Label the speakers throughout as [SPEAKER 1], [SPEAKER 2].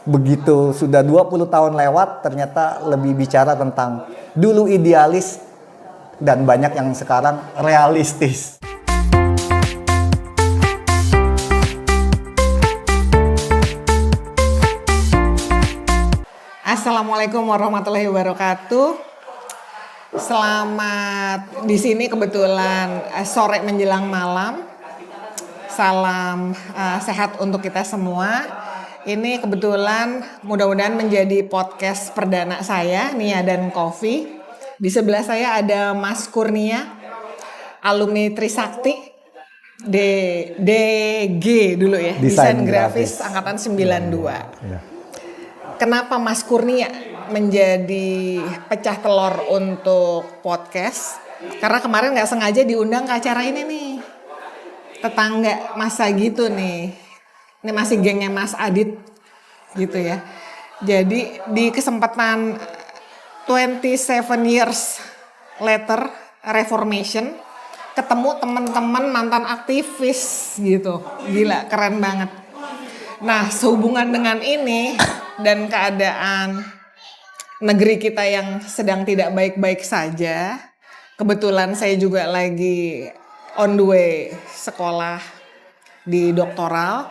[SPEAKER 1] Begitu sudah 20 tahun lewat, ternyata lebih bicara tentang dulu idealis dan banyak yang sekarang realistis.
[SPEAKER 2] Assalamualaikum warahmatullahi wabarakatuh. Selamat di sini kebetulan sore menjelang malam. Salam sehat untuk kita semua. Ini kebetulan mudah-mudahan menjadi podcast perdana saya, Nia dan Kofi. Di sebelah saya ada Mas Kurnia, alumni Trisakti, DG dulu ya, Desain Grafis Angkatan 92. Ya. Kenapa Mas Kurnia menjadi pecah telur untuk podcast? Karena kemarin nggak sengaja diundang ke acara ini nih. Tetangga masa gitu nih. Ini masih gengnya Mas Adit gitu ya. Jadi di kesempatan 27 years later Reformation, ketemu teman-teman mantan aktivis gitu. Gila, keren banget. Nah, sehubungan dengan ini dan keadaan negeri kita yang sedang tidak baik-baik saja, kebetulan saya juga lagi on the way sekolah di doktoral.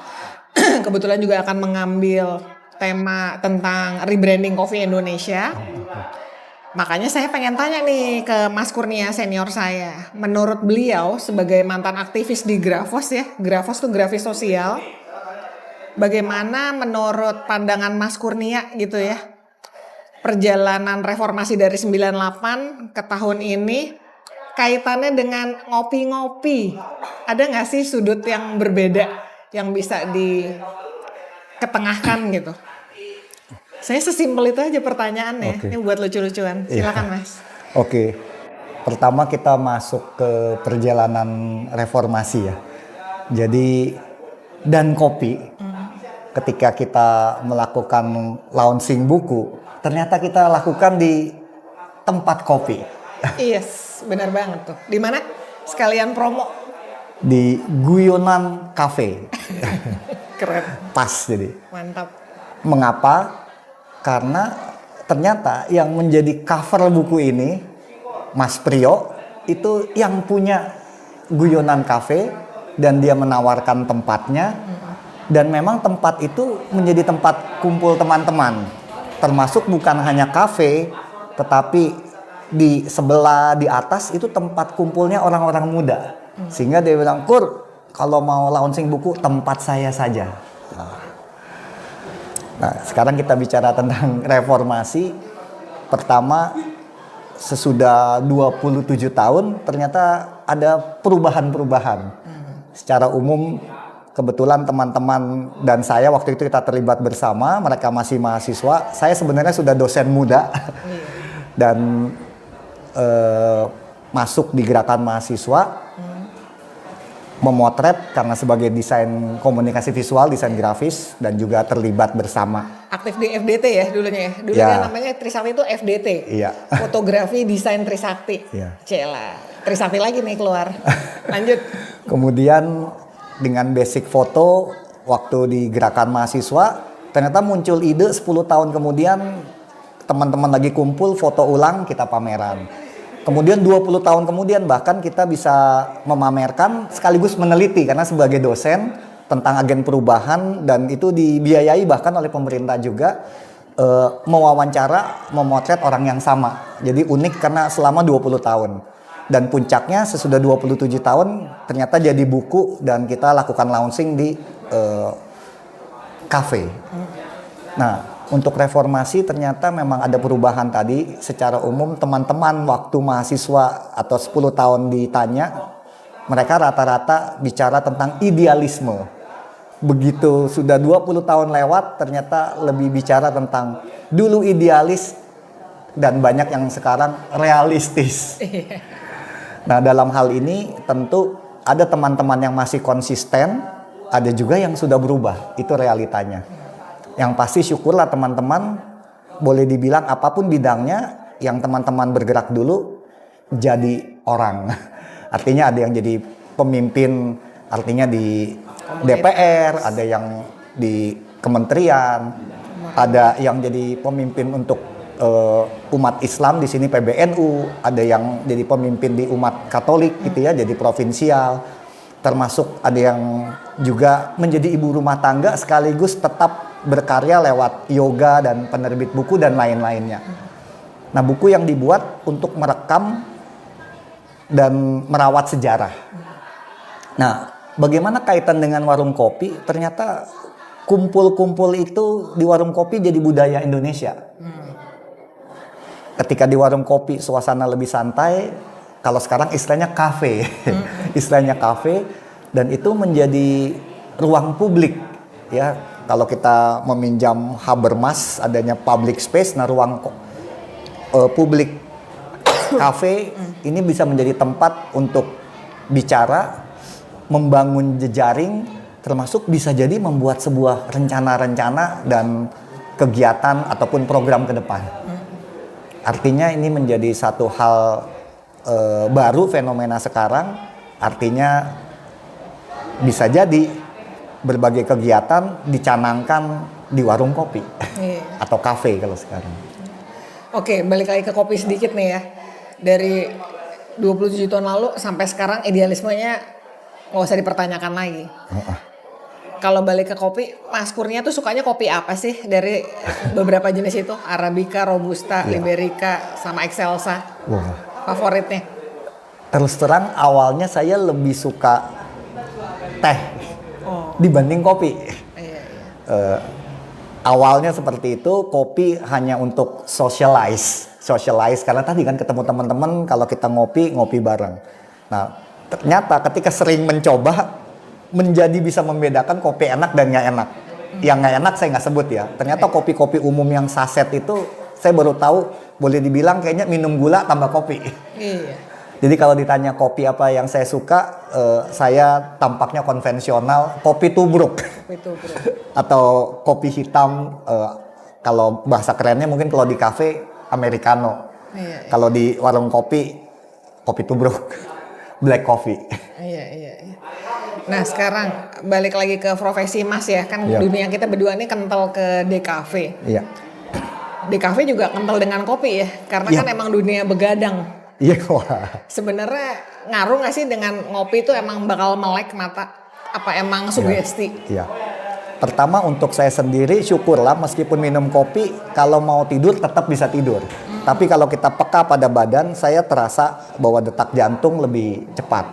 [SPEAKER 2] Kebetulan juga akan mengambil tema tentang rebranding Kopi Indonesia. Makanya saya pengen tanya nih ke Mas Kurnia senior saya. Menurut beliau sebagai mantan aktivis di Grafos ya, Grafos itu grafis sosial. Bagaimana menurut pandangan Mas Kurnia gitu ya, perjalanan reformasi dari 98 ke tahun ini, kaitannya dengan ngopi-ngopi. Ada nggak sih sudut yang berbeda yang bisa diketengahkan gitu? Saya sesimpel itu aja pertanyaannya. Okay. Ini buat lucu-lucuan. Silakan Mas.
[SPEAKER 1] Oke. Pertama kita masuk ke perjalanan reformasi ya. Jadi dan kopi. Ketika kita melakukan launching buku, ternyata kita lakukan di tempat kopi.
[SPEAKER 2] Yes, benar banget tuh. Di mana? Sekalian promo.
[SPEAKER 1] Di Guyonan Cafe.
[SPEAKER 2] Keren.
[SPEAKER 1] Pas jadi.
[SPEAKER 2] Mantap.
[SPEAKER 1] Mengapa? Karena ternyata yang menjadi cover buku ini, Mas Priyo, itu yang punya Guyonan Cafe dan dia menawarkan tempatnya. Dan memang tempat itu menjadi tempat kumpul teman-teman. Termasuk bukan hanya kafe, tetapi di sebelah, di atas itu tempat kumpulnya orang-orang muda. Sehingga dia bilang, Kur, kalau mau launching buku, tempat saya saja. Nah, sekarang kita bicara tentang reformasi. Pertama, sesudah 27 tahun, ternyata ada perubahan-perubahan. Secara umum, kebetulan teman-teman dan saya waktu itu kita terlibat bersama, mereka masih mahasiswa. Saya sebenarnya sudah dosen muda dan masuk di gerakan mahasiswa, memotret karena sebagai desain komunikasi visual, desain grafis, dan juga terlibat bersama.
[SPEAKER 2] Aktif di FDT ya dulunya ya? Dulunya namanya Trisakti itu FDT, Fotografi Desain Trisakti. Cela, Trisakti lagi nih keluar. Lanjut. Kemudian dengan basic foto, waktu di gerakan mahasiswa, ternyata muncul ide 10 tahun kemudian, teman-teman lagi kumpul, foto ulang, kita pameran. Kemudian 20 tahun kemudian bahkan kita bisa memamerkan sekaligus meneliti karena sebagai dosen tentang agen perubahan dan itu dibiayai bahkan oleh pemerintah juga, mewawancara, memotret orang yang sama. Jadi unik karena selama 20 tahun. Dan puncaknya sesudah 27 tahun ternyata jadi buku dan kita lakukan launching di kafe. Nah, untuk reformasi ternyata memang ada perubahan tadi. Secara umum teman-teman waktu mahasiswa atau 10 tahun ditanya, mereka rata-rata bicara tentang idealisme. Begitu sudah 20 tahun lewat, ternyata lebih bicara tentang dulu idealis dan banyak yang sekarang realistis. Nah, dalam hal ini tentu ada teman-teman yang masih konsisten, ada juga yang sudah berubah. Itu realitanya. Yang pasti syukurlah teman-teman, boleh dibilang apapun bidangnya, yang teman-teman bergerak dulu jadi orang. Artinya ada yang jadi pemimpin, artinya di DPR, ada yang di kementerian,
[SPEAKER 1] Ada yang jadi pemimpin untuk umat Islam di sini PBNU, ada yang jadi pemimpin di umat Katolik gitu ya, jadi provinsial. Termasuk ada yang juga menjadi ibu rumah tangga sekaligus tetap berkarya lewat yoga dan penerbit buku dan lain-lainnya. Nah, buku yang dibuat untuk merekam dan merawat sejarah. Nah, bagaimana kaitan dengan warung kopi? Ternyata kumpul-kumpul itu di warung kopi jadi budaya Indonesia. Ketika di warung kopi suasana lebih santai, kalau sekarang istilahnya kafe. Istilahnya kafe, dan itu menjadi ruang publik ya. Kalau kita meminjam Habermas, adanya public space, nah ruang publik kafe ini bisa menjadi tempat untuk bicara, membangun jejaring, termasuk bisa jadi membuat sebuah rencana-rencana dan kegiatan ataupun program ke depan. Artinya ini menjadi satu hal baru fenomena sekarang. Artinya bisa jadi berbagai kegiatan dicanangkan di warung kopi atau kafe kalau sekarang.
[SPEAKER 2] Oke, balik lagi ke kopi sedikit nih ya. Dari 27 tahun lalu sampai sekarang idealismenya nggak usah dipertanyakan lagi. Kalau balik ke kopi, Mas Kurnia tuh sukanya kopi apa sih dari beberapa jenis itu? Arabica, Robusta, Liberica, sama Excelsa. Favoritnya?
[SPEAKER 1] Terus terang awalnya saya lebih suka teh dibanding kopi. Awalnya seperti itu, kopi hanya untuk socialize karena tadi kan ketemu teman-teman, kalau kita ngopi bareng. Nah, ternyata ketika sering mencoba menjadi bisa membedakan kopi enak dan nggak enak. Yang nggak enak saya nggak sebut ya. Ternyata kopi-kopi umum yang saset itu saya baru tahu, boleh dibilang kayaknya minum gula tambah kopi.
[SPEAKER 2] Iya.
[SPEAKER 1] Jadi kalau ditanya kopi apa yang saya suka, saya tampaknya konvensional, kopi tubruk. Atau kopi hitam, kalau bahasa kerennya mungkin kalau di kafe americano. Iya. Kalau di warung kopi, kopi tubruk, black coffee.
[SPEAKER 2] Iya. Nah, sekarang balik lagi ke profesi Mas ya, kan dunia kita berdua ini kental ke DKV.
[SPEAKER 1] Iya.
[SPEAKER 2] DKV juga kental dengan kopi ya, karena kan emang dunia begadang.
[SPEAKER 1] Iya, wah.
[SPEAKER 2] Sebenarnya ngaruh nggak sih dengan ngopi itu emang bakal melek mata? Apa emang sugesti?
[SPEAKER 1] Iya. Pertama untuk saya sendiri syukurlah meskipun minum kopi, kalau mau tidur tetap bisa tidur. Tapi kalau kita peka pada badan, saya terasa bahwa detak jantung lebih cepat.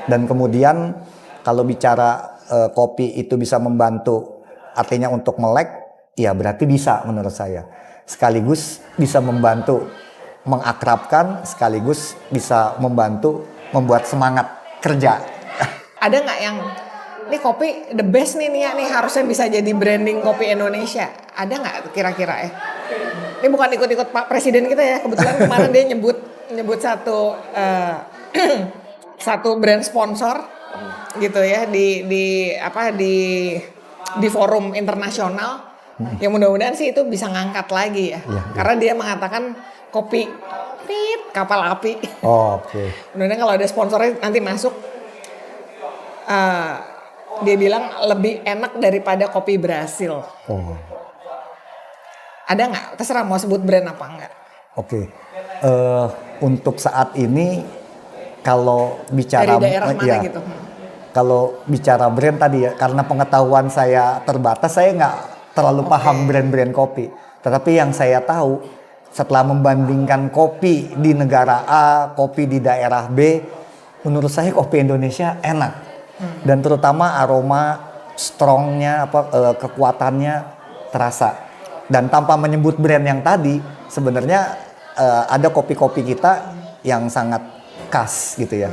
[SPEAKER 1] Dan kemudian kalau bicara kopi itu bisa membantu, artinya untuk melek, ya berarti bisa menurut saya. Sekaligus bisa membantu mengakrabkan, sekaligus bisa membantu membuat semangat kerja.
[SPEAKER 2] Ada nggak yang ini kopi the best nih harusnya bisa jadi branding kopi Indonesia? Ada nggak kira-kira ya? Ini bukan ikut-ikut Pak Presiden kita ya, kebetulan kemarin dia nyebut satu satu brand sponsor gitu ya di forum internasional. Ya mudah-mudahan sih itu bisa ngangkat lagi ya. Karena dia mengatakan kopi kapal api.
[SPEAKER 1] Oke.
[SPEAKER 2] Mudah-mudahan kalau ada sponsornya nanti masuk, dia bilang lebih enak daripada kopi Brasil. Ada nggak? Terserah mau sebut brand apa enggak.
[SPEAKER 1] Oke. Untuk saat ini kalau bicara
[SPEAKER 2] dari daerah mana gitu?
[SPEAKER 1] Kalau bicara brand tadi ya, karena pengetahuan saya terbatas, saya nggak terlalu paham brand-brand kopi. Tetapi yang saya tahu, setelah membandingkan kopi di negara A, kopi di daerah B, menurut saya kopi Indonesia enak. Dan terutama aroma strongnya, kekuatannya terasa. Dan tanpa menyebut brand yang tadi, sebenarnya ada kopi-kopi kita yang sangat khas gitu ya.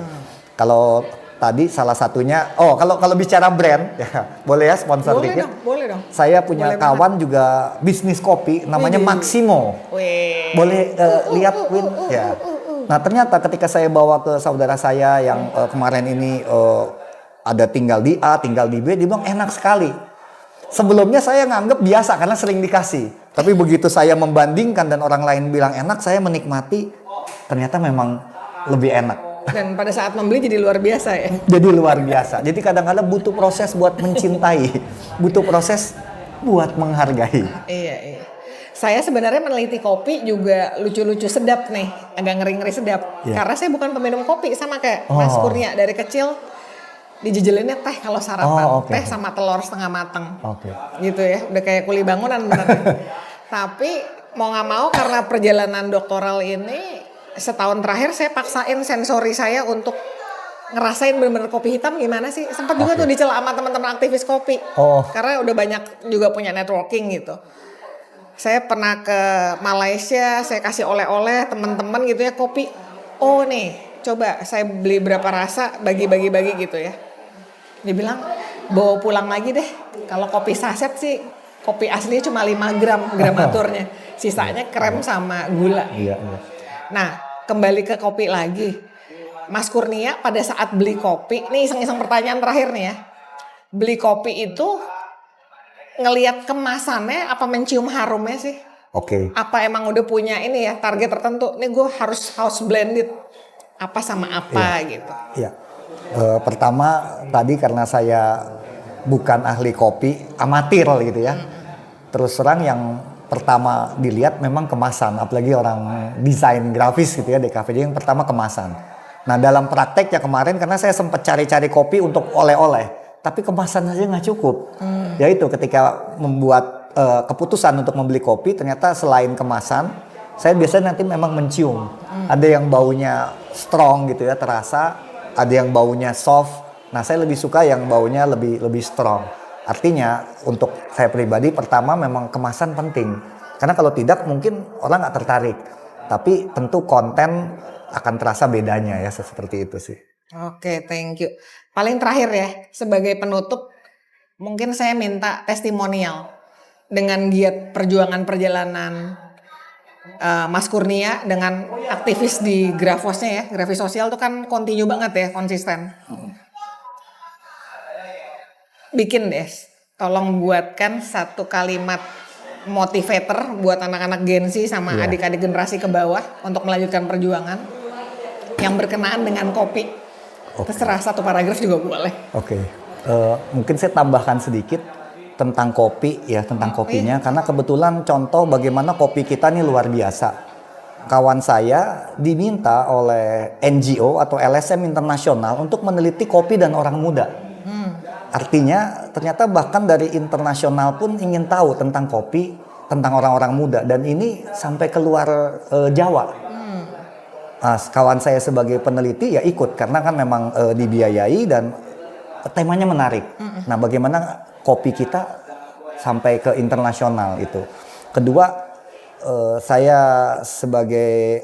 [SPEAKER 1] Kalau tadi salah satunya, kalau bicara brand, ya boleh ya sponsor dikit.
[SPEAKER 2] Boleh dong.
[SPEAKER 1] Saya punya kawan juga bisnis kopi, namanya Maximo. Boleh lihat Win? Ya. Nah ternyata ketika saya bawa ke saudara saya yang kemarin ini ada tinggal di A, tinggal di B, dia bilang enak sekali. Sebelumnya saya nganggep biasa karena sering dikasih. Tapi begitu saya membandingkan dan orang lain bilang enak, saya menikmati. Ternyata memang lebih enak.
[SPEAKER 2] Dan pada saat membeli jadi luar biasa ya?
[SPEAKER 1] Jadi luar biasa. Jadi kadang-kadang butuh proses buat mencintai. Butuh proses buat menghargai.
[SPEAKER 2] Iya, iya. Saya sebenarnya meneliti kopi juga lucu-lucu sedap nih, agak ngeri-ngeri sedap.
[SPEAKER 1] Iya.
[SPEAKER 2] Karena saya bukan peminum kopi, sama kayak Mas Kurnia dari kecil dijejelinnya teh kalau sarapan,
[SPEAKER 1] oke.
[SPEAKER 2] teh sama telur setengah mateng.
[SPEAKER 1] Oke.
[SPEAKER 2] Gitu ya, udah kayak kuli bangunan bener. Tapi mau nggak mau karena perjalanan doktoral ini setahun terakhir saya paksain sensori saya untuk ngerasain bener-bener kopi hitam gimana sih. Sempat juga tuh dicela sama teman-teman aktivis kopi. Karena udah banyak juga punya networking gitu. Saya pernah ke Malaysia, saya kasih oleh-oleh teman-teman gitu ya kopi. Oh nih, coba saya beli berapa rasa, bagi-bagi gitu ya. Dia bilang, bawa pulang lagi deh. Kalau kopi saset sih, kopi aslinya cuma 5 gram gramaturnya. Sisanya krem sama gula.
[SPEAKER 1] Iya.
[SPEAKER 2] Nah, kembali ke kopi lagi. Mas Kurnia pada saat beli kopi, nih iseng-iseng pertanyaan terakhir nih ya. Beli kopi itu ngelihat kemasannya apa mencium harumnya sih?
[SPEAKER 1] Oke.
[SPEAKER 2] Apa emang udah punya ini ya target tertentu? Nih gue harus house blended apa sama apa gitu.
[SPEAKER 1] Iya. Pertama tadi karena saya bukan ahli kopi, amatir gitu ya. Terus terang yang pertama dilihat memang kemasan, apalagi orang desain grafis gitu ya DKV, jadi yang pertama kemasan. Nah dalam prakteknya kemarin karena saya sempat cari-cari kopi untuk oleh-oleh. Tapi kemasan saja nggak cukup. Yaitu ketika membuat keputusan untuk membeli kopi, ternyata selain kemasan, saya biasanya nanti memang mencium. Ada yang baunya strong gitu ya, terasa. Ada yang baunya soft. Nah, saya lebih suka yang baunya lebih strong. Artinya untuk saya pribadi, pertama memang kemasan penting. Karena kalau tidak mungkin orang nggak tertarik. Tapi tentu konten akan terasa bedanya ya, seperti itu sih.
[SPEAKER 2] Oke, thank you. Paling terakhir ya, sebagai penutup, mungkin saya minta testimonial dengan giat perjuangan perjalanan Mas Kurnia dengan aktivis di Grafosnya ya, grafis sosial tuh kan continue banget ya, konsisten. Bikin deh, tolong buatkan satu kalimat motivator buat anak-anak Gen Z sama adik-adik generasi ke bawah untuk melanjutkan perjuangan yang berkenaan dengan kopi. Terserah satu paragraf juga boleh.
[SPEAKER 1] Oke. Mungkin saya tambahkan sedikit tentang kopi ya, tentang kopinya. Karena kebetulan contoh bagaimana kopi kita ini luar biasa. Kawan saya diminta oleh NGO atau LSM internasional untuk meneliti kopi dan orang muda. Artinya ternyata bahkan dari internasional pun ingin tahu tentang kopi, tentang orang-orang muda. Dan ini sampai keluar Jawa. Kawan saya sebagai peneliti ya ikut karena kan memang dibiayai dan temanya menarik. Nah, bagaimana kopi kita sampai ke internasional itu. Kedua, saya sebagai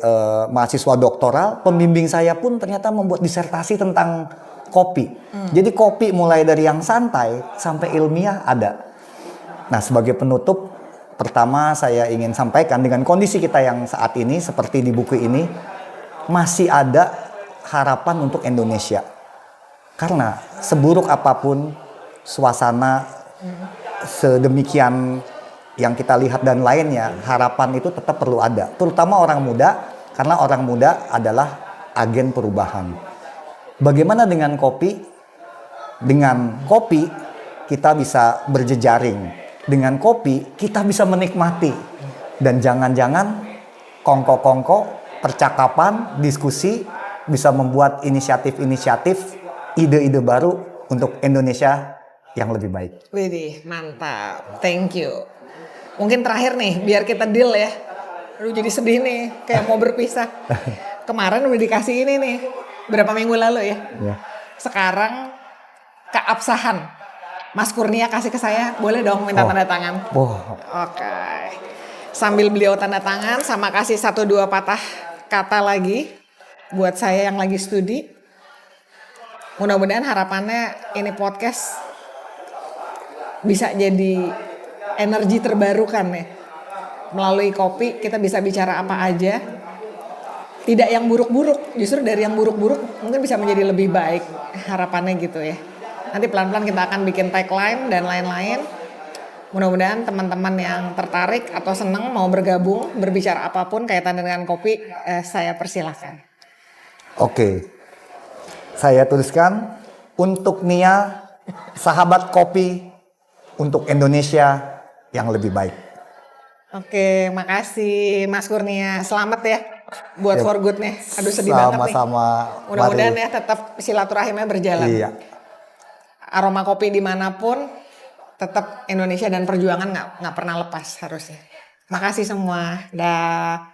[SPEAKER 1] mahasiswa doktoral, pembimbing saya pun ternyata membuat disertasi tentang kopi. Jadi kopi mulai dari yang santai sampai ilmiah ada. Nah, sebagai penutup, pertama saya ingin sampaikan dengan kondisi kita yang saat ini seperti di buku ini, masih ada harapan untuk Indonesia. Karena seburuk apapun suasana, sedemikian yang kita lihat dan lainnya, harapan itu tetap perlu ada. Terutama orang muda, karena orang muda adalah agen perubahan. Bagaimana dengan kopi? Dengan kopi kita bisa berjejaring. Dengan kopi kita bisa menikmati. Dan jangan-jangan kongko-kongko percakapan, diskusi bisa membuat inisiatif-inisiatif, ide-ide baru untuk Indonesia yang lebih baik.
[SPEAKER 2] Widih, mantap. Thank you. Mungkin terakhir nih, biar kita deal ya. Aduh jadi sedih nih, kayak mau berpisah. Kemarin udah dikasih ini nih, berapa minggu lalu ya. Sekarang keabsahan. Mas Kurnia kasih ke saya, boleh dong minta tanda tangan? Oke. Sambil beliau tanda tangan, sama kasih 1-2 patah kata lagi buat saya yang lagi studi. Mudah-mudahan harapannya ini podcast bisa jadi energi terbarukan ya. Melalui kopi kita bisa bicara apa aja. Tidak yang buruk-buruk, justru dari yang buruk-buruk mungkin bisa menjadi lebih baik. Harapannya gitu ya. Nanti pelan-pelan kita akan bikin tagline dan lain-lain. Mudah-mudahan teman-teman yang tertarik atau senang mau bergabung, berbicara apapun kaitan dengan kopi, saya persilahkan.
[SPEAKER 1] Oke, saya tuliskan untuk Nia, sahabat kopi, untuk Indonesia, yang lebih baik.
[SPEAKER 2] Oke, makasih Mas Kurnia. Selamat ya buat For Good nih. Aduh sedih banget nih.
[SPEAKER 1] Sama-sama.
[SPEAKER 2] Mudah-mudahan ya tetap silaturahimnya berjalan.
[SPEAKER 1] Iya.
[SPEAKER 2] Aroma kopi dimanapun, tetap Indonesia dan perjuangan nggak pernah lepas harusnya. Makasih semua. Dah.